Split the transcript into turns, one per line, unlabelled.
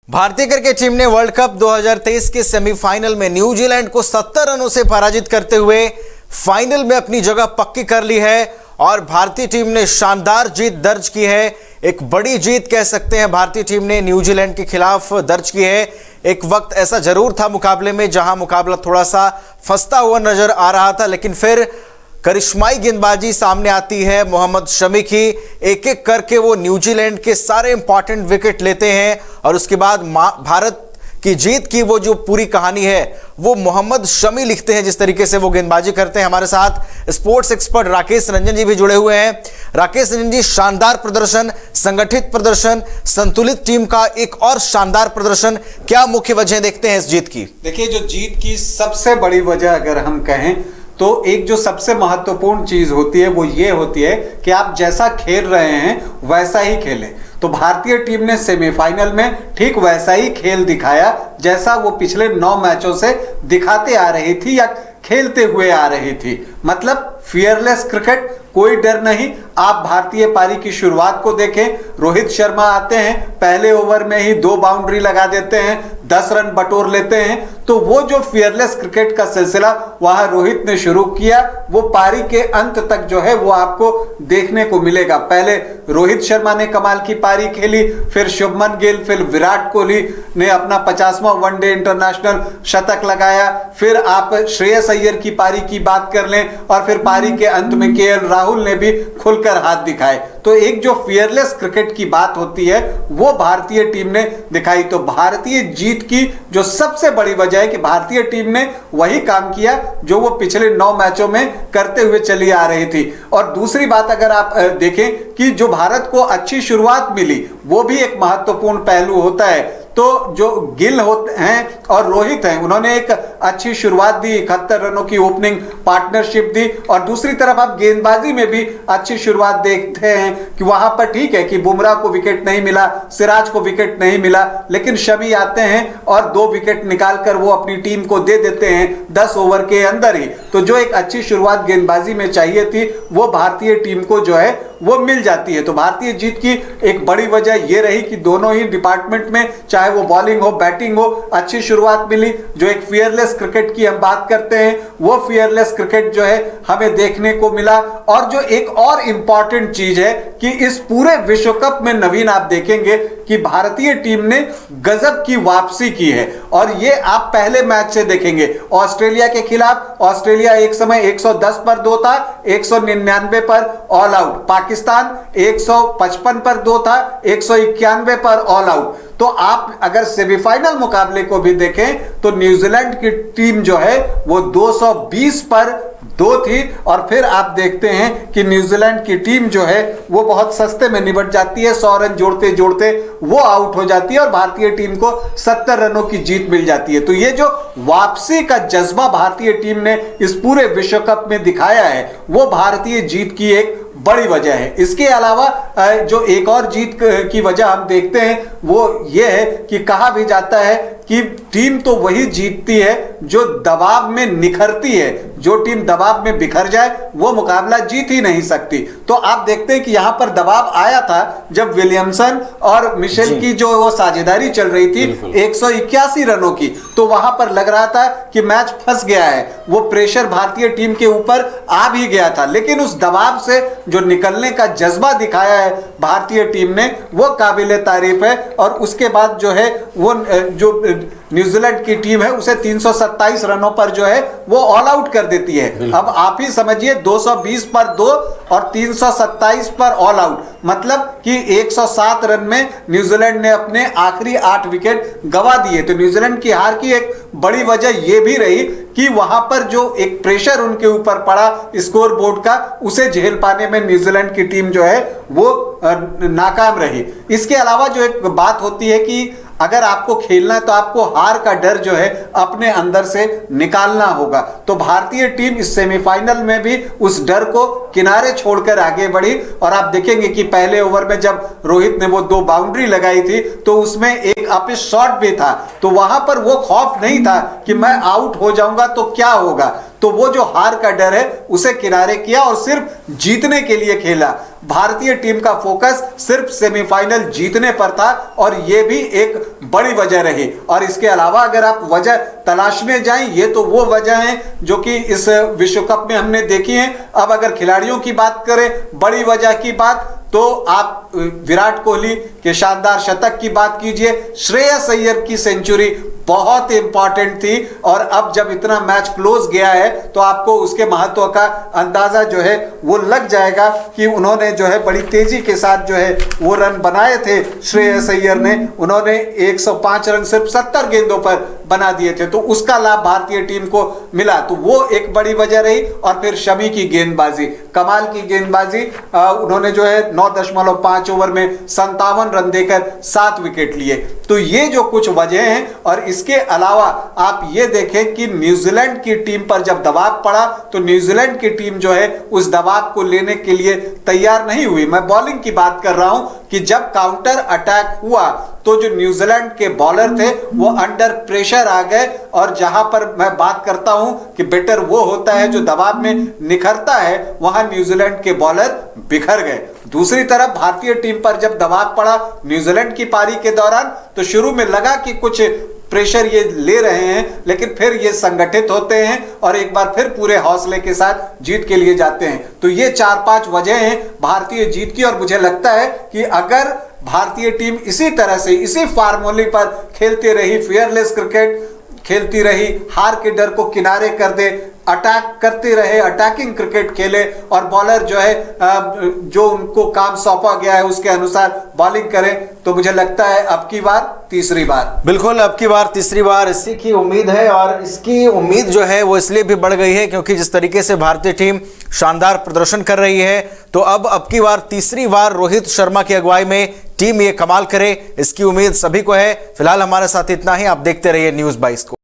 भारतीय cricket team ने world cup 2023 के सेमीफाइनल में न्यूजीलैंड को 70 रनों से पराजित करते हुए फाइनल में अपनी जगह पक्की कर ली है और भारतीय टीम ने शानदार जीत दर्ज की है। एक बड़ी जीत कह सकते हैं भारतीय टीम ने न्यूजीलैंड के खिलाफ दर्ज की है। एक वक्त ऐसा जरूर था मुकाबले में जहां मुकाबला थोड़ा सा फंसता हुआ नजर आ रहा था, लेकिन फिर करिश्माई गेंदबाजी सामने आती है मोहम्मद शमी की। एक एक करके वो न्यूजीलैंड के सारे इंपॉर्टेंट विकेट लेते हैं और उसके बाद भारत की जीत की वो जो पूरी कहानी है वो मोहम्मद शमी लिखते हैं। जिस तरीके से वो गेंदबाजी करते हैं। हमारे साथ स्पोर्ट्स एक्सपर्ट राकेश रंजन जी भी जुड़े हुए हैं। राकेश रंजन जी, शानदार प्रदर्शन, संगठित प्रदर्शन, संतुलित टीम का एक और शानदार प्रदर्शन, क्या मुख्य वजह देखते हैं इस जीत की?
देखिए, जो जीत की सबसे बड़ी वजह अगर हम कहें तो एक जो सबसे महत्वपूर्ण चीज होती है वो ये होती है कि आप जैसा खेल रहे हैं वैसा ही खेलें। तो भारतीय टीम ने सेमीफाइनल में ठीक वैसा ही खेल दिखाया जैसा वो पिछले 9 मैचों से दिखाते आ रही थी या खेलते हुए आ रही थी। मतलब फियरलेस क्रिकेट, कोई डर नहीं। आप भारतीय पारी की शुरुआत को देखें, रोहित शर्मा आते हैं, पहले ओवर में ही 2 बाउंड्री लगा देते हैं, 10 रन बटोर लेते हैं। तो वो जो फियरलेस क्रिकेट का सिलसिला वहां रोहित ने शुरू किया, वो पारी के अंत तक जो है वो आपको देखने को मिलेगा। पहले रोहित शर्मा ने कमाल की पारी खेली, फिर शुभमन गिल, फिर विराट कोहली ने अपना 50वां वनडे इंटरनेशनल शतक लगाया। फिर आप श्रेयस अय्यर की पारी की बात कर लें और फिर पारी के अंत में केएल राहुल ने भी खुलकर हाथ दिखाए। तो एक जो फियरलेस क्रिकेट की बात होती है वो भारतीय टीम ने दिखाई। तो भारतीय जीत की जो सबसे बड़ी वजह है कि भारतीय टीम ने वही काम किया जो वो पिछले 9 मैचों में करते हुए चली आ रही थी। और दूसरी बात अगर आप देखें कि जो भारत को अच्छी शुरुआत मिली वो भी एक महत्वपूर्ण पहलू होता है। तो जो गिल होते हैं और रोहित हैं, उन्होंने एक अच्छी शुरुआत दी, 71 रनों की ओपनिंग पार्टनरशिप दी। और दूसरी तरफ आप गेंदबाजी में भी अच्छी शुरुआत देखते हैं कि वहां पर ठीक है कि बुमराह को विकेट नहीं मिला, सिराज को विकेट नहीं मिला, लेकिन शमी आते हैं और 2 विकेट निकालकर वो अपनी टीम को दे देते हैं 10 ओवर के अंदर ही। तो जो एक अच्छी शुरुआत गेंदबाजी में चाहिए थी वो भारतीय टीम को जो है वो मिल जाती है। तो भारतीय जीत की एक बड़ी वजह ये रही कि दोनों ही डिपार्टमेंट में, चाहे वो बॉलिंग हो बैटिंग हो, अच्छी शुरुआत मिली। जो एक फियरलेस क्रिकेट की हम बात करते हैं वो फियरलेस क्रिकेट जो है हमें देखने को मिला। और जो एक और इंपॉर्टेंट चीज है कि इस पूरे विश्व कप में नवीन आप देखेंगे कि भारतीय टीम ने गजब की वापसी की है। और ये आप पहले मैच से देखेंगे, ऑस्ट्रेलिया के खिलाफ ऑस्ट्रेलिया एक समय 110 पर 2 था, 199 पर ऑल आउट। पाकिस्तान 155 पर 2 था, 191 पर ऑल आउट। तो आप अगर सेमीफाइनल मुकाबले को भी देखें तो न्यूजीलैंड की टीम जो है वो 220 पर 2 थी। और फिर आप देखते हैं कि न्यूजीलैंड की टीम जो है वो बहुत सस्ते में निपट जाती है, 100 रन जोड़ते जोड़ते वो आउट हो जाती है और भारतीय टीम को 70 रनों की जीत मिल जाती है। तो ये जो वापसी का जज्बा भारतीय टीम ने इस पूरे विश्व कप में दिखाया है वो भारतीय जीत की एक बड़ी वजह है। इसके अलावा जो एक और जीत की वजह हम देखते हैं वो ये है कि कहा भी जाता है कि टीम तो वही जीतती है जो दबाव में निखरती है। जो टीम दबाव में बिखर जाए वो मुकाबला जीत ही नहीं सकती। तो आप देखते हैं कि यहां पर दबाव आया था जब विलियमसन और मिशेल की जो वो साझेदारी चल रही थी 181 रनों की, तो वहां पर लग रहा था कि मैच फंस गया है। वो प्रेशर भारतीय टीम के ऊपर आ भी गया था, लेकिन उस दबाव से जो निकलने का जज्बा दिखाया है भारतीय टीम ने वो काबिले तारीफ है। और उसके बाद जो है वो जो न्यूजीलैंड की टीम है उसे 327 रनों पर जो है वो ऑल आउट कर देती है। अब आप ही समझिए, 220 पर 2 और 327 पर ऑल आउट, मतलब कि 107 रन में न्यूजीलैंड ने अपने आखिरी 8 विकेट गंवा दिए। तो न्यूजीलैंड की हार की एक बड़ी वजह यह भी रही कि वहां पर जो एक प्रेशर उनके ऊपर पड़ा स्कोर बोर्ड का, उसे झेल पाने में न्यूजीलैंड की टीम जो है वो नाकाम रही। इसके अलावा जो एक बात होती है कि अगर आपको खेलना है तो आपको हार का डर जो है अपने अंदर से निकालना होगा। तो भारतीय टीम इस सेमीफाइनल में भी उस डर को किनारे छोड़कर आगे बढ़ी। और आप देखेंगे कि पहले ओवर में जब रोहित ने वो 2 बाउंड्री लगाई थी तो उसमें एक अपिश शॉट भी था। तो वहां पर वो खौफ नहीं था कि मैं आउट हो जाऊंगा तो क्या होगा। तो वो जो हार का डर है उसे किनारे किया और सिर्फ जीतने के लिए खेला। भारतीय टीम का फोकस सिर्फ सेमीफाइनल जीतने पर था और यह भी एक बड़ी वजह रही। और इसके अलावा अगर आप वजह तलाशने जाएं, ये तो वो वजह है जो कि इस विश्व कप में हमने देखी है। अब अगर खिलाड़ियों की बात करें, बड़ी वजह की बात, तो आप विराट कोहली के शानदार शतक की बात कीजिए, श्रेयस अय्यर की सेंचुरी बहुत इंपॉर्टेंट थी। और अब जब इतना मैच क्लोज गया है तो आपको उसके महत्व का अंदाजा जो है वो लग जाएगा कि उन्होंने जो है बड़ी तेजी के साथ जो है वो रन बनाए थे। श्रेयस अय्यर ने, उन्होंने 105 रन सिर्फ 70 गेंदों पर बना दिए थे, तो उसका लाभ भारतीय टीम को मिला, तो वो एक बड़ी वजह रही। और फिर शमी की गेंदबाजी, कमाल की गेंदबाजी, उन्होंने जो है 9.5 ओवर में 57 रन देकर 7 विकेट लिए। तो ये जो कुछ वजह हैं। और इसके अलावा आप ये देखें कि न्यूजीलैंड की टीम पर जब दबाव पड़ा तो न्यूजीलैंड की टीम जो है उस दबाव को लेने के लिए तैयार नहीं हुई। मैं बॉलिंग की बात कर रहा हूं कि जब काउंटर अटैक हुआ तो जो न्यूजीलैंड के बॉलर थे वो अंडर प्रेशर आ गए। और जहां पर मैं बात करता हूं कि बेटर वो होता है जो दबाव में निखरता है, वहां न्यूजीलैंड के बॉलर बिखर गए। दूसरी तरफ भारतीय टीम पर जब दबाव पड़ा न्यूजीलैंड की पारी के दौरान, तो शुरू में लगा कि कुछ प्रेशर ये ले रहे हैं, लेकिन फिर ये संगठित होते हैं और एक बार फिर पूरे हौसले के साथ जीत के लिए जाते हैं। तो ये 4-5 वजह हैं भारतीय जीत की। और मुझे लगता है कि अगर भारतीय टीम इसी तरह से, इसी फार्मूले पर खेलती रही, फेयरलेस क्रिकेट खेलती रही, हार के डर को किनारे कर दे, अटैक करते रहे, अटैकिंग क्रिकेट खेले और बॉलर जो है जो उनको काम सौंपा गया है उसके अनुसार बॉलिंग करें, तो मुझे लगता है अब की बार तीसरी बार,
बिल्कुल अब की बार तीसरी बार इसी की उम्मीद है। और इसकी उम्मीद जो है वो इसलिए भी बढ़ गई है क्योंकि जिस तरीके से भारतीय टीम शानदार प्रदर्शन कर रही है, तो अब की बार तीसरी बार रोहित शर्मा की अगुवाई में टीम ये कमाल करे, इसकी उम्मीद सभी को है। फिलहाल हमारे साथ इतना ही। आप देखते रहिए न्यूज़ 22 को।